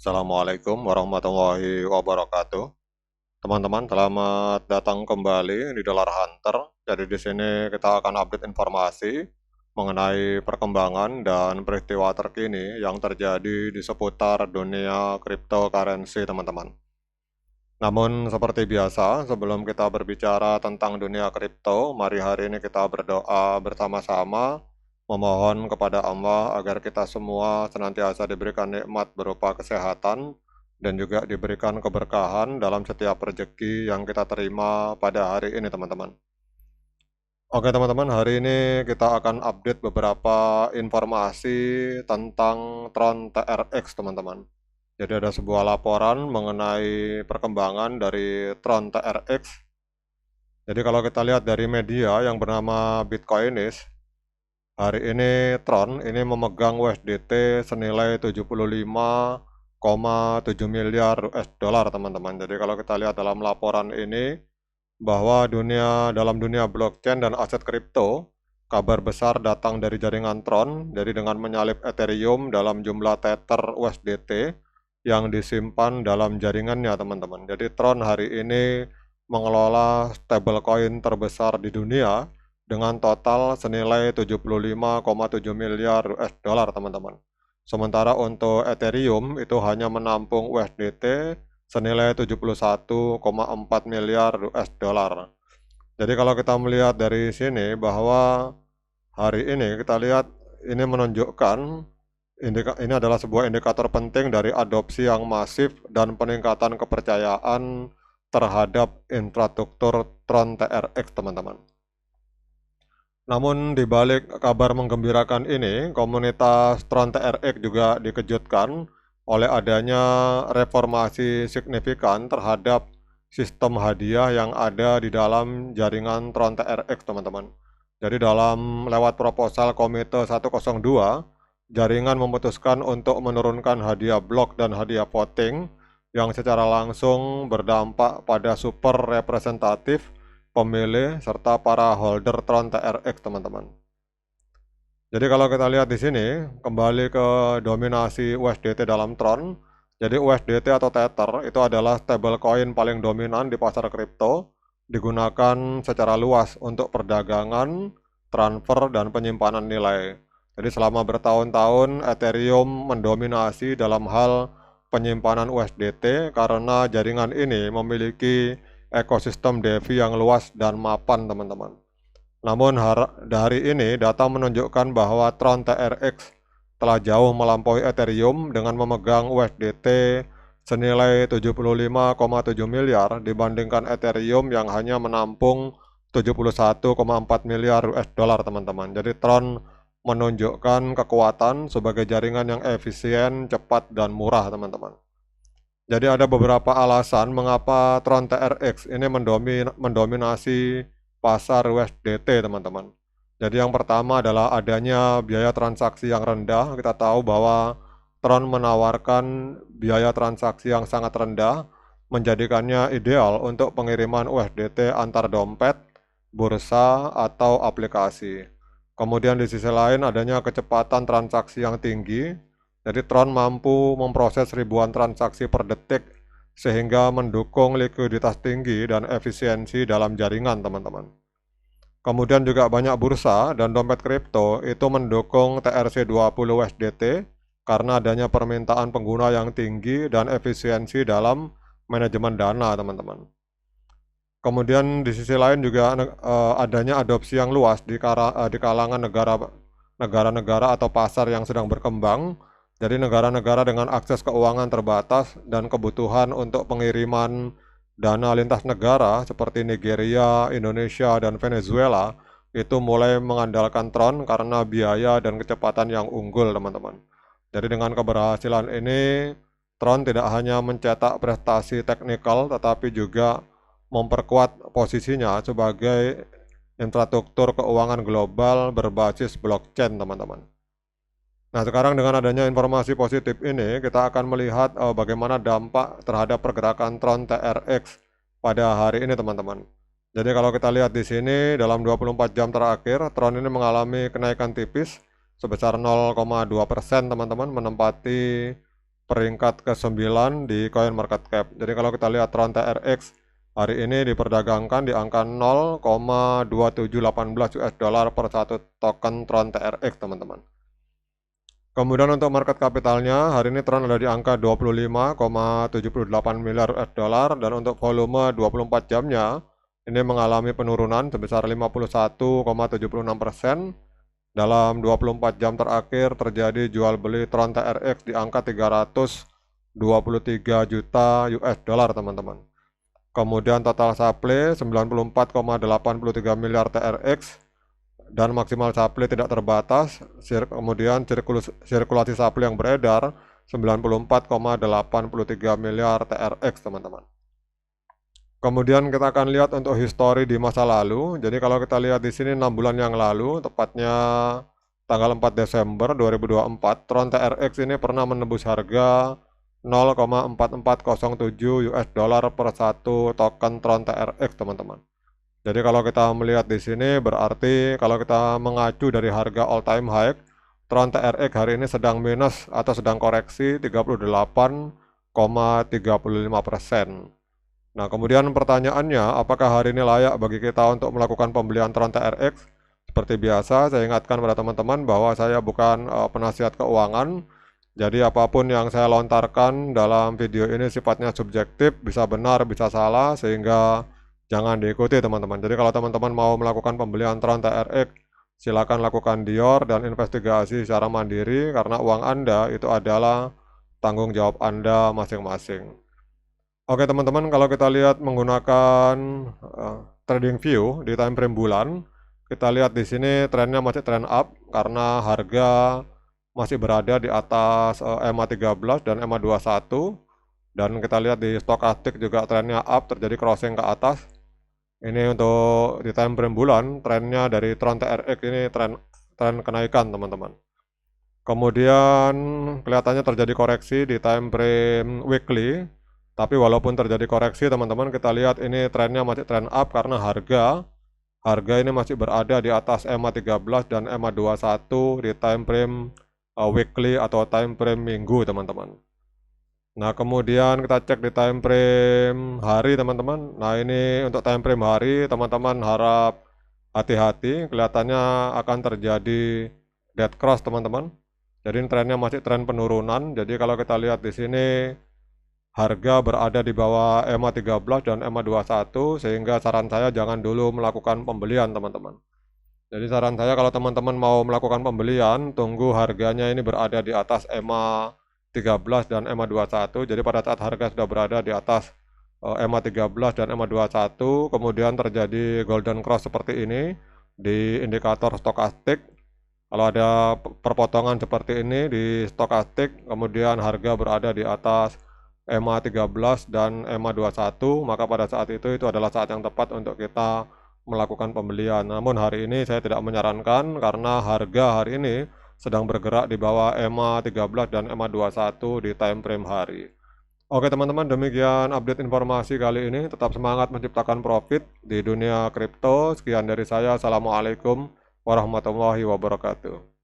Assalamualaikum warahmatullahi wabarakatuh. Teman-teman, selamat datang kembali di Dollar Hunter. Jadi di sini kita akan update informasi mengenai perkembangan dan peristiwa terkini yang terjadi di seputar dunia cryptocurrency, teman-teman. Namun seperti biasa, sebelum kita berbicara tentang dunia kripto, mari hari ini kita berdoa bersama-sama memohon kepada Allah agar kita semua senantiasa diberikan nikmat berupa kesehatan dan juga diberikan keberkahan dalam setiap rezeki yang kita terima pada hari ini, teman-teman. Oke, teman-teman, hari ini kita akan update beberapa informasi tentang Tron TRX, teman-teman. Jadi ada sebuah laporan mengenai perkembangan dari Tron TRX. Jadi kalau kita lihat dari media yang bernama Bitcoinis, hari ini Tron ini memegang USDT senilai 75,7 miliar US dollar, teman-teman. Jadi kalau kita lihat dalam laporan ini bahwa dalam dunia blockchain dan aset kripto, kabar besar datang dari jaringan Tron, jadi dengan menyalip Ethereum dalam jumlah Tether USDT yang disimpan dalam jaringannya, teman-teman. Jadi Tron hari ini mengelola stablecoin terbesar di dunia dengan total senilai 75,7 miliar US dollar, teman-teman. Sementara untuk Ethereum itu hanya menampung USDT senilai 71,4 miliar US dollar. Jadi kalau kita melihat dari sini bahwa hari ini kita lihat ini menunjukkan ini adalah sebuah indikator penting dari adopsi yang masif dan peningkatan kepercayaan terhadap infrastruktur Tron TRX, teman-teman. Namun di balik kabar menggembirakan ini, komunitas Tron TRX juga dikejutkan oleh adanya reformasi signifikan terhadap sistem hadiah yang ada di dalam jaringan Tron TRX, teman-teman. Jadi lewat proposal Komite 102, jaringan memutuskan untuk menurunkan hadiah blok dan hadiah voting yang secara langsung berdampak pada super representatif pemilih serta para holder Tron TRX, teman-teman. Jadi kalau kita lihat di sini, kembali ke dominasi USDT dalam Tron. Jadi USDT atau Tether itu adalah stablecoin paling dominan di pasar kripto, digunakan secara luas untuk perdagangan, transfer, dan penyimpanan nilai. Jadi selama bertahun-tahun Ethereum mendominasi dalam hal penyimpanan USDT karena jaringan ini memiliki ekosistem DeFi yang luas dan mapan, teman-teman. Namun dari ini data menunjukkan bahwa Tron TRX telah jauh melampaui Ethereum dengan memegang USDT senilai 75,7 miliar dibandingkan Ethereum yang hanya menampung 71,4 miliar US dollar, teman-teman. Jadi Tron menunjukkan kekuatan sebagai jaringan yang efisien, cepat, dan murah, teman-teman. Jadi ada beberapa alasan mengapa Tron TRX ini mendominasi pasar USDT, teman-teman. Jadi yang pertama adalah adanya biaya transaksi yang rendah. Kita tahu bahwa Tron menawarkan biaya transaksi yang sangat rendah, menjadikannya ideal untuk pengiriman USDT antar dompet, bursa, atau aplikasi. Kemudian di sisi lain adanya kecepatan transaksi yang tinggi. Jadi Tron mampu memproses ribuan transaksi per detik sehingga mendukung likuiditas tinggi dan efisiensi dalam jaringan, teman-teman. Kemudian juga banyak bursa dan dompet kripto itu mendukung TRC20 USDT karena adanya permintaan pengguna yang tinggi dan efisiensi dalam manajemen dana, teman-teman. Kemudian di sisi lain juga adanya adopsi yang luas di kalangan negara-negara atau pasar yang sedang berkembang. Jadi negara-negara dengan akses keuangan terbatas dan kebutuhan untuk pengiriman dana lintas negara seperti Nigeria, Indonesia, dan Venezuela itu mulai mengandalkan Tron karena biaya dan kecepatan yang unggul, teman-teman. Jadi dengan keberhasilan ini, Tron tidak hanya mencetak prestasi teknikal tetapi juga memperkuat posisinya sebagai infrastruktur keuangan global berbasis blockchain, teman-teman. Nah, sekarang dengan adanya informasi positif ini, kita akan melihat bagaimana dampak terhadap pergerakan Tron TRX pada hari ini, teman-teman. Jadi kalau kita lihat di sini, dalam 24 jam terakhir, Tron ini mengalami kenaikan tipis sebesar 0,2%, teman-teman, menempati peringkat ke-9 di CoinMarketCap. Jadi kalau kita lihat Tron TRX hari ini diperdagangkan di angka 0,2718 US dollar per satu token Tron TRX, teman-teman. Kemudian untuk market kapitalnya, hari ini Tron ada di angka 25,78 miliar US dollar, dan untuk volume 24 jamnya, ini mengalami penurunan sebesar 51,76%. Dalam 24 jam terakhir terjadi jual beli Tron TRX di angka 323 juta US dollar, teman-teman. Kemudian total supply 94,83 miliar TRX dan maksimal supply tidak terbatas. Kemudian sirkulasi supply yang beredar 94,83 miliar TRX, teman-teman. Kemudian kita akan lihat untuk histori di masa lalu. Jadi kalau kita lihat di sini 6 bulan yang lalu, tepatnya tanggal 4 Desember 2024, Tron TRX ini pernah menembus harga 0,4407 US dollar per satu token Tron TRX, teman-teman. Jadi kalau kita melihat di sini berarti kalau kita mengacu dari harga all time high, Tron TRX hari ini sedang minus atau sedang koreksi 38,35%. Nah, kemudian pertanyaannya, apakah hari ini layak bagi kita untuk melakukan pembelian Tron TRX? Seperti biasa, saya ingatkan pada teman-teman bahwa saya bukan penasihat keuangan. Jadi apapun yang saya lontarkan dalam video ini sifatnya subjektif, bisa benar, bisa salah, sehingga jangan diikuti, teman-teman. Jadi kalau teman-teman mau melakukan pembelian Tron TRX, silakan lakukan dior dan investigasi secara mandiri, karena uang Anda itu adalah tanggung jawab Anda masing-masing. Oke teman-teman, kalau kita lihat menggunakan TradingView di time frame bulan, kita lihat di sini trennya masih trend up karena harga masih berada di atas EMA 13 dan EMA 21, dan kita lihat di stokastik juga trennya up, terjadi crossing ke atas. Ini untuk di time frame bulan, trennya dari Tron TRX ini tren kenaikan, teman-teman. Kemudian kelihatannya terjadi koreksi di time frame weekly. Tapi walaupun terjadi koreksi, teman-teman, kita lihat ini trennya masih trend up karena harga ini masih berada di atas EMA 13 dan EMA 21 di time frame weekly atau time frame minggu, teman-teman. Nah, kemudian kita cek di time frame hari, teman-teman. Nah, ini untuk time frame hari, teman-teman harap hati-hati, kelihatannya akan terjadi dead cross, teman-teman. Jadi trennya masih tren penurunan. Jadi kalau kita lihat di sini harga berada di bawah EMA 13 dan EMA 21, sehingga saran saya jangan dulu melakukan pembelian, teman-teman. Jadi saran saya kalau teman-teman mau melakukan pembelian, tunggu harganya ini berada di atas EMA 13 dan EMA 21. Jadi pada saat harga sudah berada di atas EMA 13 dan EMA 21, kemudian terjadi golden cross seperti ini di indikator stokastik. Kalau ada perpotongan seperti ini di stokastik, kemudian harga berada di atas EMA 13 dan EMA 21, maka pada saat itu adalah saat yang tepat untuk kita melakukan pembelian. Namun hari ini saya tidak menyarankan karena harga hari ini sedang bergerak di bawah EMA 13 dan EMA 21 di time frame hari. Oke teman-teman, demikian update informasi kali ini. Tetap semangat menciptakan profit di dunia kripto. Sekian dari saya. Assalamualaikum warahmatullahi wabarakatuh.